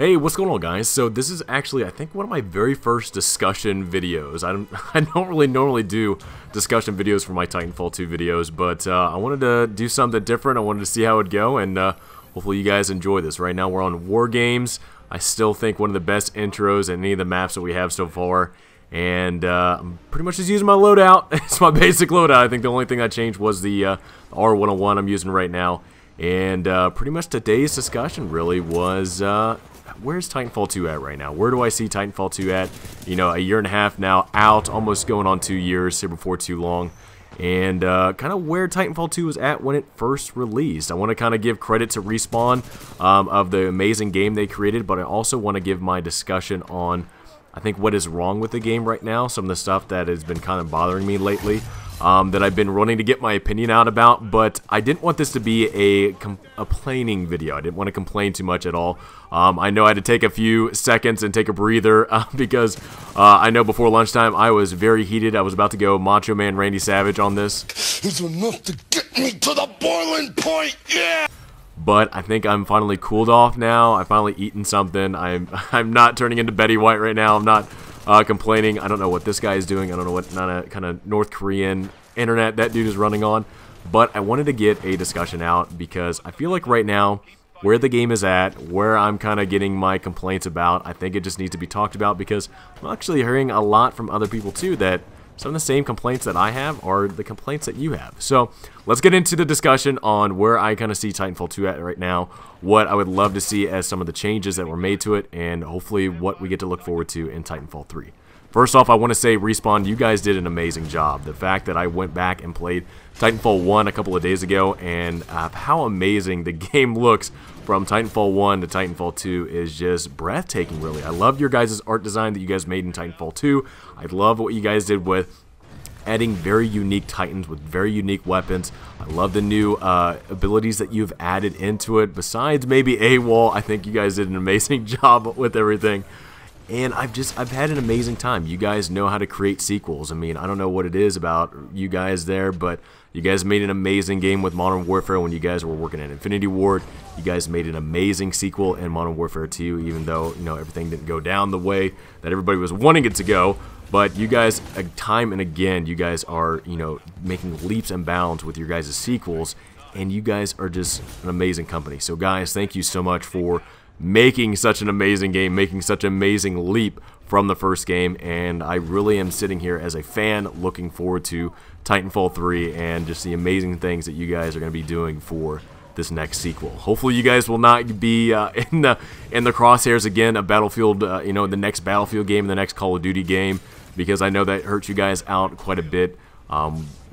Hey, what's going on, guys? So this is actually, I think, one of my very first discussion videos. I don't really normally do discussion videos for my Titanfall 2 videos, but I wanted to do something different. I wanted to see how it would go, and hopefully you guys enjoy this. Right now we're on War Games. I still think one of the best intros in any of the maps that we have so far, and I'm pretty much just using my loadout. It's my basic loadout. I think the only thing I changed was the R101 I'm using right now, and pretty much today's discussion really was... where's Titanfall 2 at right now? Where do I see Titanfall 2 at? You know, a year and a half now out, almost going on 2 years here before too long. And kind of where Titanfall 2 was at when it first released. I want to kind of give credit to Respawn of the amazing game they created, but I also want to give my discussion on, I think, what is wrong with the game right now. Some of the stuff that has been kind of bothering me lately. That I've been wanting to get my opinion out about, but I didn't want this to be a complaining video. I didn't want to complain too much at all. I know I had to take a few seconds and take a breather because I know before lunchtime I was very heated. I was about to go Macho Man Randy Savage on this. It's enough to get me to the boiling point, yeah! But I think I'm finally cooled off now. I've finally eaten something. I'm not turning into Betty White right now. I'm not complaining. I don't know what this guy is doing. I don't know what kind of North Korean internet that dude is running on. But I wanted to get a discussion out because I feel like right now, where the game is at, where I'm kind of getting my complaints about, I think it just needs to be talked about because I'm actually hearing a lot from other people too that some of the same complaints that I have are the complaints that you have. So let's get into the discussion on where I kind of see Titanfall 2 at right now, what I would love to see as some of the changes that were made to it, and hopefully what we get to look forward to in Titanfall 3. First off, I want to say, Respawn, you guys did an amazing job. The fact that I went back and played Titanfall 1 a couple of days ago, and how amazing the game looks from Titanfall 1 to Titanfall 2 is just breathtaking, really. I love your guys' art design that you guys made in Titanfall 2. I love what you guys did with adding very unique Titans with very unique weapons. I love the new abilities that you've added into it. Besides maybe AWOL, I think you guys did an amazing job with everything. And I've had an amazing time. You guys know how to create sequels. I mean, I don't know what it is about you guys there, but you guys made an amazing game with Modern Warfare when you guys were working at Infinity Ward. You guys made an amazing sequel in Modern Warfare 2, even though, you know, everything didn't go down the way that everybody was wanting it to go. But you guys, time and again, you guys are, you know, making leaps and bounds with your guys' sequels, and you guys are just an amazing company. So guys, thank you so much for making such an amazing game, making such an amazing leap from the first game, and I really am sitting here as a fan looking forward to Titanfall 3 and just the amazing things that you guys are going to be doing for this next sequel. Hopefully you guys will not be in the crosshairs again of Battlefield, you know, the next Battlefield game, the next Call of Duty game, because I know that hurt you guys out quite a bit.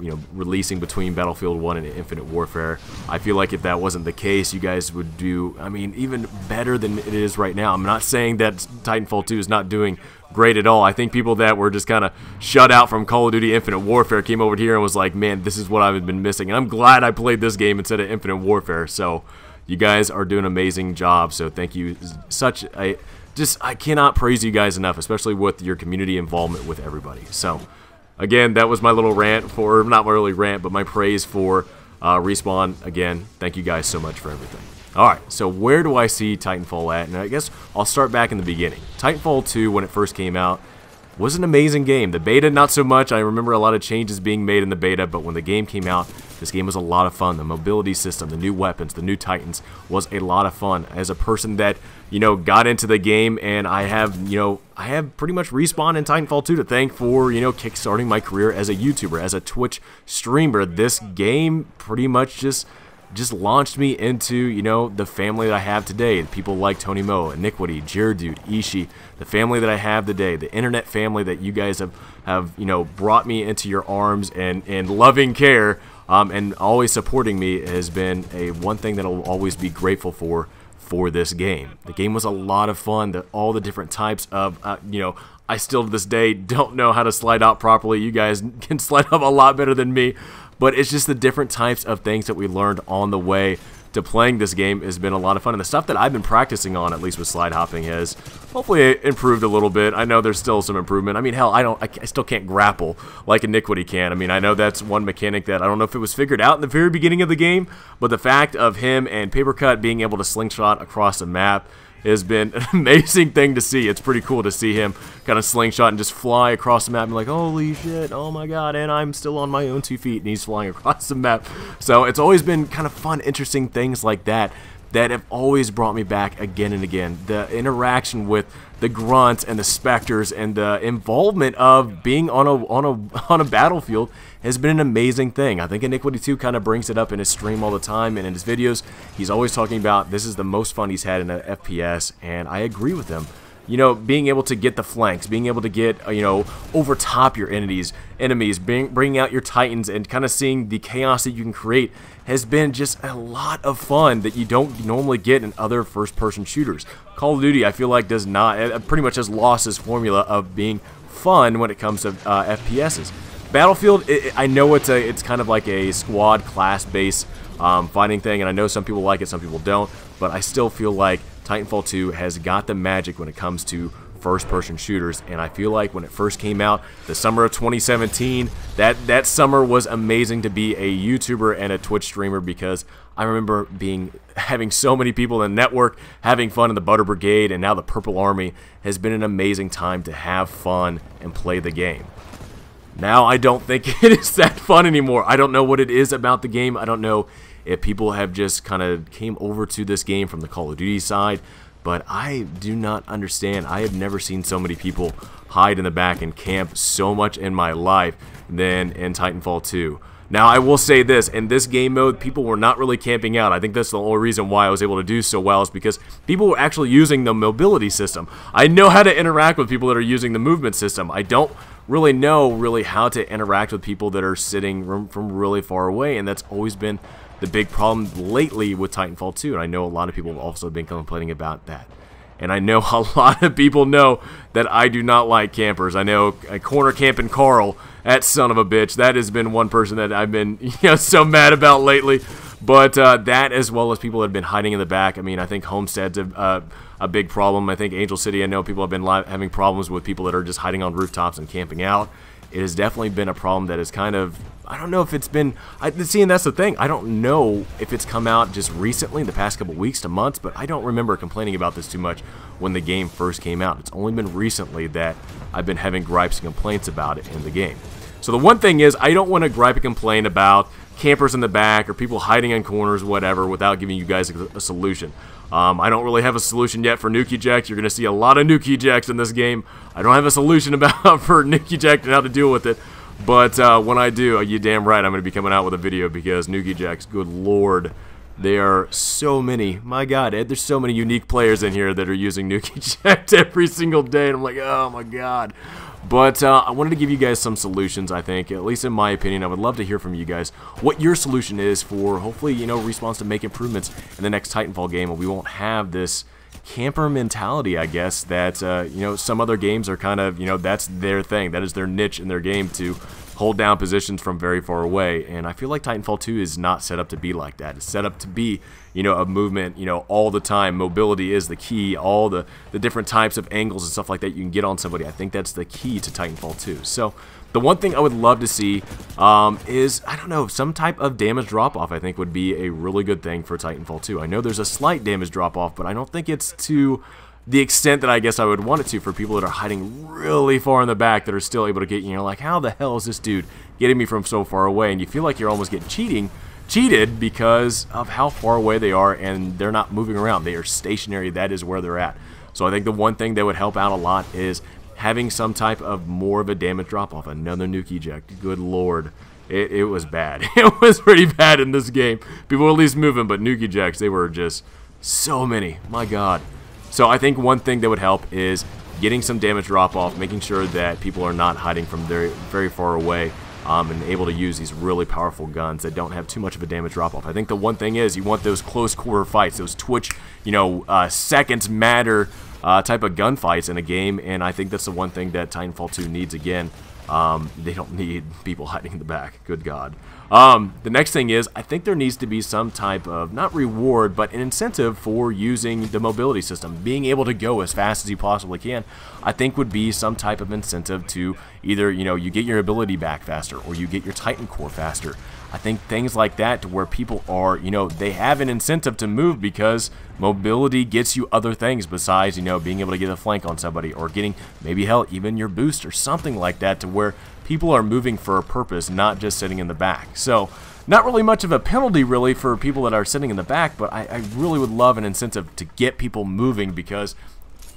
You know, releasing between Battlefield 1 and Infinite Warfare. I feel like if that wasn't the case, you guys would do, I mean, even better than it is right now. I'm not saying that Titanfall 2 is not doing great at all. I think people that were just kind of shut out from Call of Duty Infinite Warfare came over here and was like, man, this is what I've been missing. And I'm glad I played this game instead of Infinite Warfare. So you guys are doing an amazing job. So thank you. I cannot praise you guys enough, especially with your community involvement with everybody. So again, that was my little rant for, not really rant, but my praise for Respawn. Again, thank you guys so much for everything. Alright, so where do I see Titanfall at? And I guess I'll start back in the beginning. Titanfall 2, when it first came out, was an amazing game. The beta, not so much. I remember a lot of changes being made in the beta, but when the game came out, this game was a lot of fun. The mobility system, the new weapons, the new Titans was a lot of fun. As a person that, you know, got into the game, and I have pretty much Respawn and Titanfall 2 to thank for, you know, kickstarting my career as a YouTuber, as a Twitch streamer. This game pretty much just launched me into, you know, the family that I have today. People like Tony Mo, Iniquity, Jaredude, Ishii, the family that I have today, the internet family that you guys have you know, brought me into your arms and loving care, and always supporting me has been one thing that I'll always be grateful for this game. The game was a lot of fun. All the different types of, you know, I still to this day don't know how to slide out properly. You guys can slide up a lot better than me. But it's just the different types of things that we learned on the way to playing this game has been a lot of fun. And the stuff that I've been practicing on, at least with slide hopping, has hopefully improved a little bit. I know there's still some improvement. I mean, hell, I still can't grapple like Iniquity can. I mean, I know that's one mechanic that I don't know if it was figured out in the very beginning of the game, but the fact of him and Papercut being able to slingshot across the map has been an amazing thing to see. It's pretty cool to see him kind of slingshot and just fly across the map and be like, holy shit, oh my god, and I'm still on my own 2 feet and he's flying across the map. So it's always been kind of fun, interesting things like that that have always brought me back again and again. The interaction with the grunts and the specters and the involvement of being on a battlefield has been an amazing thing. I think Iniquity 2 kind of brings it up in his stream all the time and in his videos. He's always talking about this is the most fun he's had in an FPS, and I agree with him. You know, being able to get the flanks, being able to get, you know, overtop your enemies, bringing out your Titans and kind of seeing the chaos that you can create has been just a lot of fun that you don't normally get in other first-person shooters. Call of Duty, I feel like, does not, pretty much has lost its formula of being fun when it comes to FPSs. Battlefield, I know it's kind of like a squad class-based fighting thing, and I know some people like it, some people don't, but I still feel like Titanfall 2 has got the magic when it comes to first-person shooters, and I feel like when it first came out, the summer of 2017, that summer was amazing to be a YouTuber and a Twitch streamer, because I remember having so many people in the network having fun in the Butter Brigade, and now the Purple Army has been an amazing time to have fun and play the game. Now I don't think it is that fun anymore. I don't know what it is about the game. I don't know if people have just kind of came over to this game from the Call of Duty side, but I do not understand. I have never seen so many people hide in the back and camp so much in my life than in Titanfall 2. Now, I will say this, in this game mode, people were not really camping out. I think that's the only reason why I was able to do so well is because people were actually using the mobility system. I know how to interact with people that are using the movement system. I don't really know how to interact with people that are sitting from really far away, and that's always been the big problem lately with Titanfall 2, and I know a lot of people have also been complaining about that. And I know a lot of people know that I do not like campers. I know corner camping Carl, that son of a bitch, that has been one person that I've been so mad about lately. But that, as well as people that have been hiding in the back. I mean, I think Homestead's a big problem. I think Angel City, I know people have been having problems with people that are just hiding on rooftops and camping out. It has definitely been a problem that is kind of, I don't know if it's been, see, and that's the thing, I don't know if it's come out just recently, in the past couple weeks to months, but I don't remember complaining about this too much when the game first came out. It's only been recently that I've been having gripes and complaints about it in the game. So the one thing is, I don't want to gripe and complain about campers in the back or people hiding in corners, whatever, without giving you guys a solution. I don't really have a solution yet for nuke eject. You're going to see a lot of nuke ejects in this game. I don't have a solution for nuke eject and how to deal with it. But when I do, you damn right I'm going to be coming out with a video, because nuke ejects, good lord, there are so many. My god, Ed, there's so many unique players in here that are using nuke eject every single day, and I'm like, oh my god. But I wanted to give you guys some solutions, I think, at least in my opinion. I would love to hear from you guys what your solution is for, hopefully, Respawn's to make improvements in the next Titanfall game, and we won't have this camper mentality, I guess, that, some other games are kind of, that's their thing. That is their niche in their game, to hold down positions from very far away, and I feel like Titanfall 2 is not set up to be like that. It's set up to be, a movement, all the time. Mobility is the key. All the different types of angles and stuff like that you can get on somebody. I think that's the key to Titanfall 2. So the one thing I would love to see is, I don't know, some type of damage drop-off I think would be a really good thing for Titanfall 2. I know there's a slight damage drop-off, but I don't think it's to the extent that I guess I would want it to for people that are hiding really far in the back that are still able to get you. Like, how the hell is this dude getting me from so far away? And you feel like you're almost getting cheated because of how far away they are, and they're not moving around. They are stationary. That is where they're at. So I think the one thing that would help out a lot is having some type of more of a damage drop-off. Another nuke eject. Good lord. It was bad. It was pretty bad in this game. People were at least moving, but nuke ejects, they were just so many. My god. So I think one thing that would help is getting some damage drop-off, making sure that people are not hiding from very, very far away, and able to use these really powerful guns that don't have too much of a damage drop-off. I think the one thing is, you want those close-quarter fights, those Twitch, seconds matter type of gunfights in a game, and I think that's the one thing that Titanfall 2 needs again. They don't need people hiding in the back. Good God. The next thing is, I think there needs to be some type of, not reward, but an incentive for using the mobility system. Being able to go as fast as you possibly can, I think would be some type of incentive to either, you get your ability back faster, or you get your Titan core faster. I think things like that to where people are, you know, they have an incentive to move because mobility gets you other things besides, you know, being able to get a flank on somebody or getting maybe, hell, even your boost or something like that, to where people are moving for a purpose, not just sitting in the back. So not really much of a penalty really for people that are sitting in the back, but I really would love an incentive to get people moving, because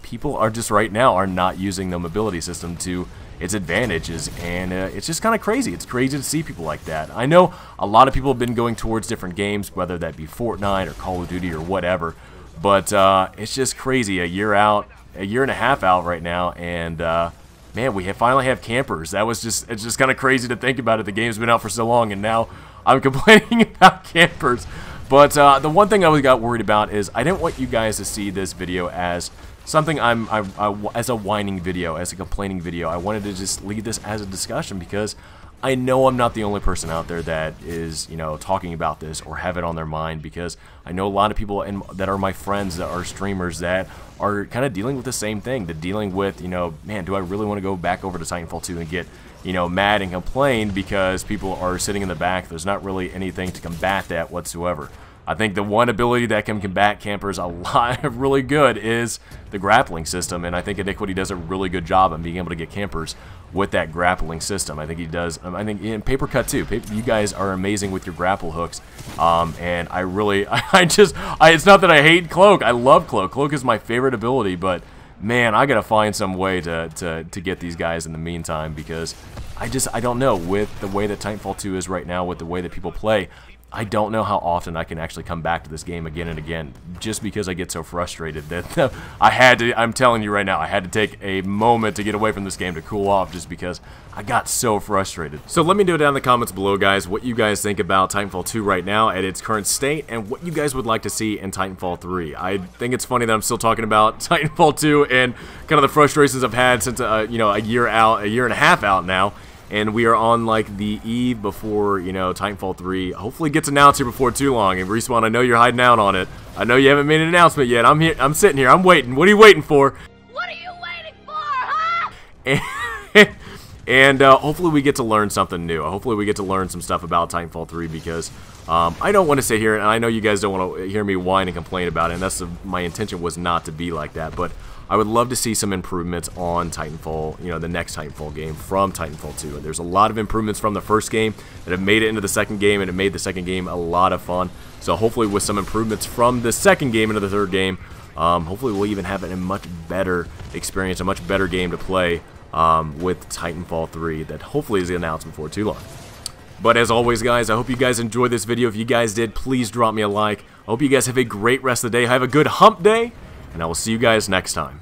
people are just right now are not using the mobility system to its advantages, and it's just kind of crazy. It's crazy to see people like that. I know a lot of people have been going towards different games, whether that be Fortnite or Call of Duty or whatever, but it's just crazy. A year out, a year and a half out right now, and man, we finally have campers. It's just kind of crazy to think about it. The game's been out for so long, and now I'm complaining about campers. But the one thing I got worried about is I didn't want you guys to see this video as something as a whining video, as a complaining video. I wanted to just lead this as a discussion, because I know I'm not the only person out there that is, you know, talking about this or have it on their mind, because I know a lot of people that are my friends that are streamers that are kind of dealing with the same thing. They're dealing with, you know, man, do I really want to go back over to Titanfall 2 and get, you know, mad and complain because people are sitting in the back? There's not really anything to combat that whatsoever. I think the one ability that can combat campers a lot really good is the grappling system, and I think Iniquity does a really good job of being able to get campers with that grappling system. I think he does. I think in Paper Cut too. You guys are amazing with your grapple hooks, and I really, it's not that I hate Cloak. I love Cloak. Cloak is my favorite ability, but man, I gotta find some way to get these guys in the meantime, because I don't know, with the way that Titanfall 2 is right now, with the way that people play, I don't know how often I can actually come back to this game again and again, just because I get so frustrated that I'm telling you right now, I had to take a moment to get away from this game to cool off, just because I got so frustrated. So let me know down in the comments below, guys, what you guys think about Titanfall 2 right now at its current state, and what you guys would like to see in Titanfall 3. I think it's funny that I'm still talking about Titanfall 2 and kind of the frustrations I've had since, you know, a year and a half out now. And we are on, like, the eve before, you know, Titanfall 3 hopefully gets announced here before too long. And Respawn, I know you're hiding out on it. I know you haven't made an announcement yet. I'm here. I'm sitting here. I'm waiting. What are you waiting for? What are you waiting for, huh? And hopefully we get to learn something new. Hopefully we get to learn some stuff about Titanfall 3, because I don't want to sit here, and I know you guys don't want to hear me whine and complain about it, and that's my intention was not to be like that, but I would love to see some improvements on Titanfall, you know, the next Titanfall game from Titanfall 2. And there's a lot of improvements from the first game that have made it into the second game, and it made the second game a lot of fun. So hopefully with some improvements from the second game into the third game, hopefully we'll even have a much better experience, a much better game to play with Titanfall 3 that hopefully is announced before too long. But as always, guys, I hope you guys enjoyed this video. If you guys did, please drop me a like. I hope you guys have a great rest of the day. Have a good hump day, and I will see you guys next time.